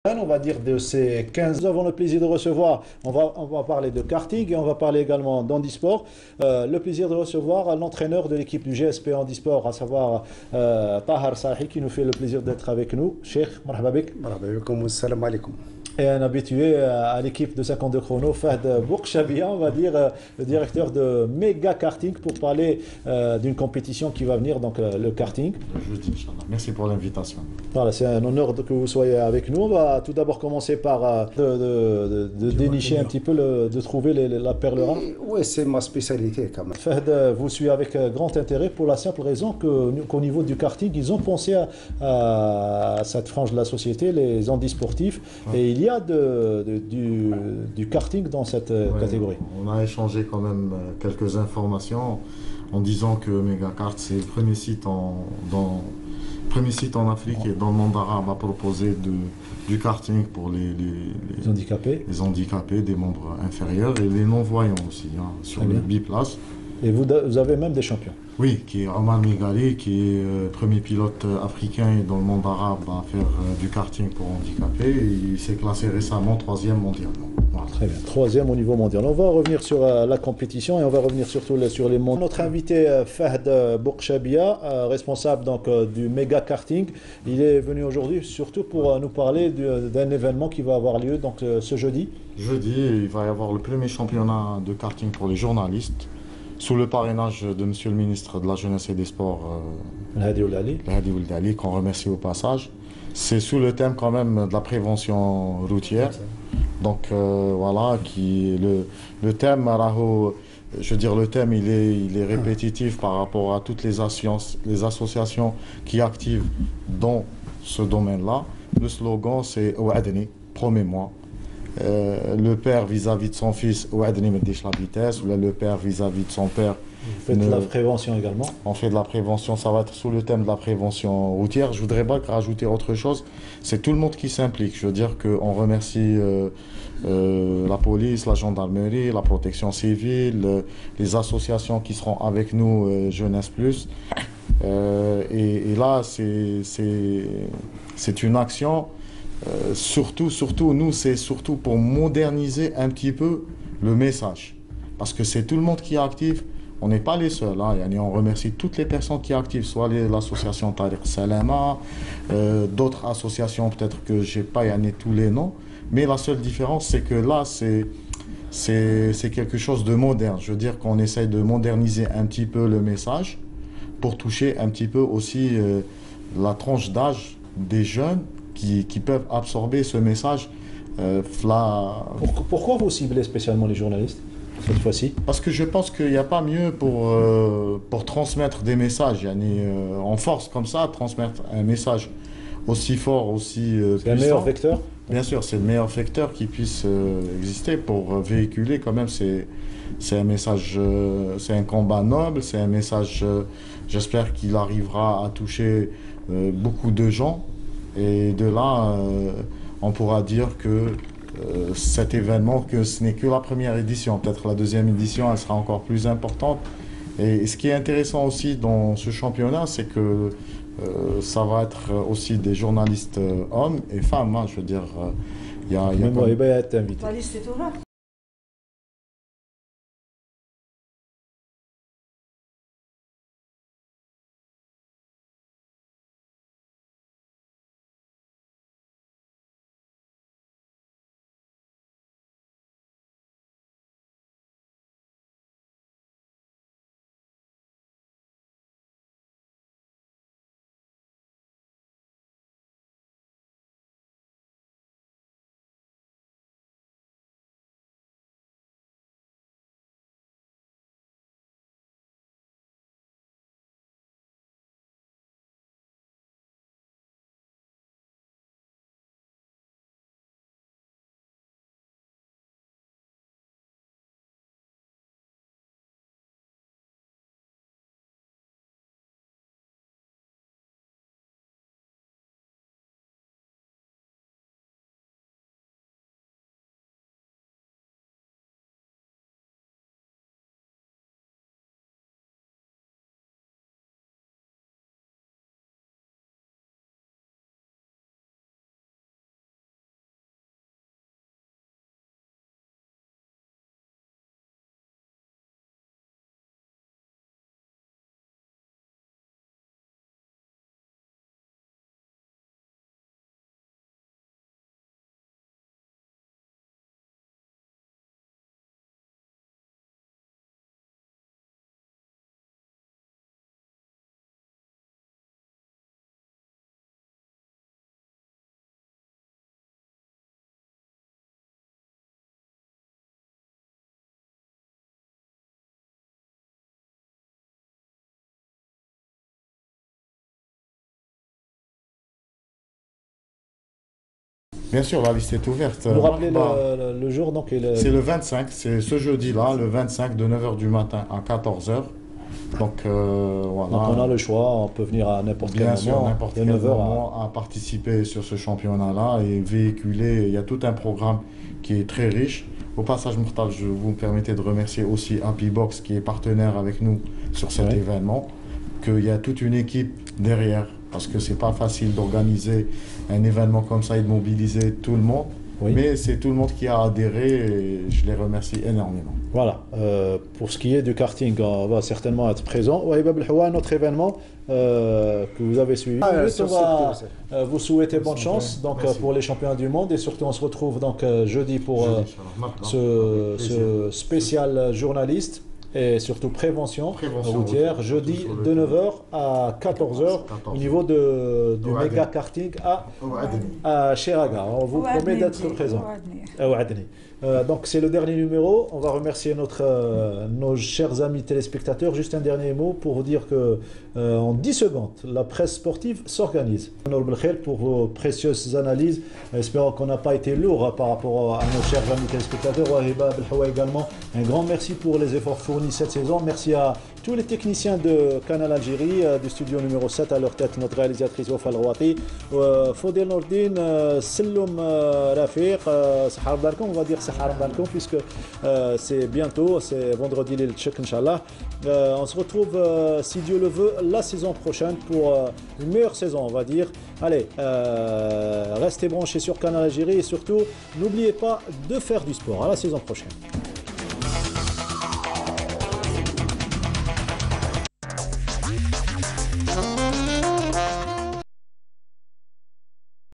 On va dire de ces 15. Nous avons le plaisir de recevoir, on va parler de karting et on va parler également d'handisport. Le plaisir de recevoir l'entraîneur de l'équipe du GSP handisport, à savoir Tahar Sahi, qui nous fait le plaisir d'être avec nous. Cheikh, marhaba bik. مرحبا بكم والسلام عليكم. Et un habitué à l'équipe de 52 chrono, Fahd Bourkshabia, on va dire, le directeur de Mega Karting, pour parler d'une compétition qui va venir, donc le karting. Jeudi, Inch'Allah. Merci pour l'invitation. Voilà, c'est un honneur que vous soyez avec nous. On va tout d'abord commencer par de dénicher un petit peu, de trouver la perle rare. Oui, c'est ma spécialité quand même. Fahd vous suit avec grand intérêt pour la simple raison qu'au niveau du karting, ils ont pensé à cette frange de la société, les handisportifs, et il y a du karting dans cette Ouais, catégorie. on a échangé quand même quelques informations en disant que Megacart, c'est le premier site en Afrique et dans le monde arabe à proposer du karting pour Les handicapés. les handicapés, des membres inférieurs et les non-voyants aussi, hein, sur Très le bien. biplace. Et vous avez même des champions. Oui, qui est Omar Migali, qui est premier pilote africain dans le monde arabe à faire du karting pour handicapés. Et il s'est classé récemment troisième mondialement. Voilà. Très bien. Troisième au niveau mondial. On va revenir sur la compétition et on va revenir surtout sur les mondes. Notre invité Fahd Bourkshabia, responsable donc du méga karting, il est venu aujourd'hui surtout pour nous parler d'un événement qui va avoir lieu donc ce jeudi. Jeudi, il va y avoir le premier championnat de karting pour les journalistes, sous le parrainage de Monsieur le ministre de la Jeunesse et des Sports, Hadi Oulali. Hadi Ould Ali, qu'on remercie au passage. C'est sous le thème quand même de la prévention routière. Donc voilà, le thème, je veux dire, le thème, il est répétitif par rapport à toutes les associations qui activent dans ce domaine-là. Le slogan, c'est Ouadni, promets-moi. Le père vis-à-vis de son fils, Ouadni me la vitesse, ou là, le père vis-à-vis de son père. Vous faites de la prévention également. On fait de la prévention, ça va être sous le thème de la prévention routière. Je voudrais pas rajouter autre chose. C'est tout le monde qui s'implique. Je veux dire qu'on remercie la police, la gendarmerie, la protection civile, les associations qui seront avec nous, Jeunesse Plus. Et là, c'est une action. Surtout, nous, c'est surtout pour moderniser un petit peu le message. Parce que c'est tout le monde qui est actif. On n'est pas les seuls, hein. Yani, on remercie toutes les personnes qui sont actives, soit l'association Tariq Salama, d'autres associations, peut-être que je n'ai pas yani, tous les noms, mais la seule différence, c'est que là, c'est quelque chose de moderne. Je veux dire qu'on essaye de moderniser un petit peu le message pour toucher un petit peu aussi la tranche d'âge des jeunes qui peuvent absorber ce message. Pourquoi vous ciblez spécialement les journalistes cette fois-ci? Parce que je pense qu'il n'y a pas mieux pour transmettre des messages. Yani, on force comme ça à transmettre un message aussi fort, aussi C'est un meilleur puissant. vecteur? Bien sûr, c'est le meilleur vecteur qui puisse exister pour véhiculer quand même. C'est un message, c'est un combat noble, c'est un message, j'espère qu'il arrivera à toucher beaucoup de gens. Et de là, on pourra dire que cet événement, que ce n'est que la première édition. Peut-être la deuxième édition, elle sera encore plus importante. Et ce qui est intéressant aussi dans ce championnat, c'est que ça va être aussi des journalistes hommes et femmes, hein. Je veux dire, il y a Même moi, comme- eh ben, être invité. La liste est ouverte. Bien sûr, la liste est ouverte. Vous rappelez Bah, le jour donc c'est le 25, c'est ce jeudi-là, le 25 de 9 h du matin à 14 h. Donc voilà. Donc on a le choix, on peut venir à n'importe quel Bien sûr, moment, n'importe de quel 9 heures moment à participer sur ce championnat-là et véhiculer. Il y a tout un programme qui est très riche. Au passage, Mokhtar, je vous me permettez de remercier aussi Happy Box qui est partenaire avec nous sur cet Oui. événement, qu'il y a toute une équipe derrière, parce que c'est pas facile d'organiser un événement comme ça et de mobiliser tout le monde. Oui. Mais c'est tout le monde qui a adhéré et je les remercie énormément. Voilà, pour ce qui est du karting, on va certainement être présent. Wahibab El Hawa, notre événement que vous avez suivi. Juste, on va vous souhaiter bonne chance donc, Merci. pour les championnats du monde et surtout on se retrouve donc, jeudi pour ce spécial journaliste et surtout prévention routière, jeudi de 9 h à 14 h au niveau du méga karting à Cheraga. On vous promet d'être présent. Donc c'est le dernier numéro. On va remercier nos chers amis téléspectateurs. Juste un dernier mot pour vous dire que en 10 secondes, la presse sportive s'organise. Pour vos précieuses analyses. Espérons qu'on n'a pas été lourd par rapport à nos chers amis téléspectateurs. Wahibab El Hawa également. Un grand merci pour les efforts fournis cette saison. Merci à tous les techniciens de Canal Algérie, du studio numéro 7, à leur tête notre réalisatrice Wafa El-Rouati, Faudel Nordine, Selloum Rafiq, Sahar Balkan, on va dire Sahar Balkan, puisque c'est bientôt, c'est vendredi le Tchèque, Inch'Allah. On se retrouve, si Dieu le veut, la saison prochaine pour une meilleure saison, on va dire. Allez, restez branchés sur Canal Algérie et surtout, n'oubliez pas de faire du sport. À la saison prochaine.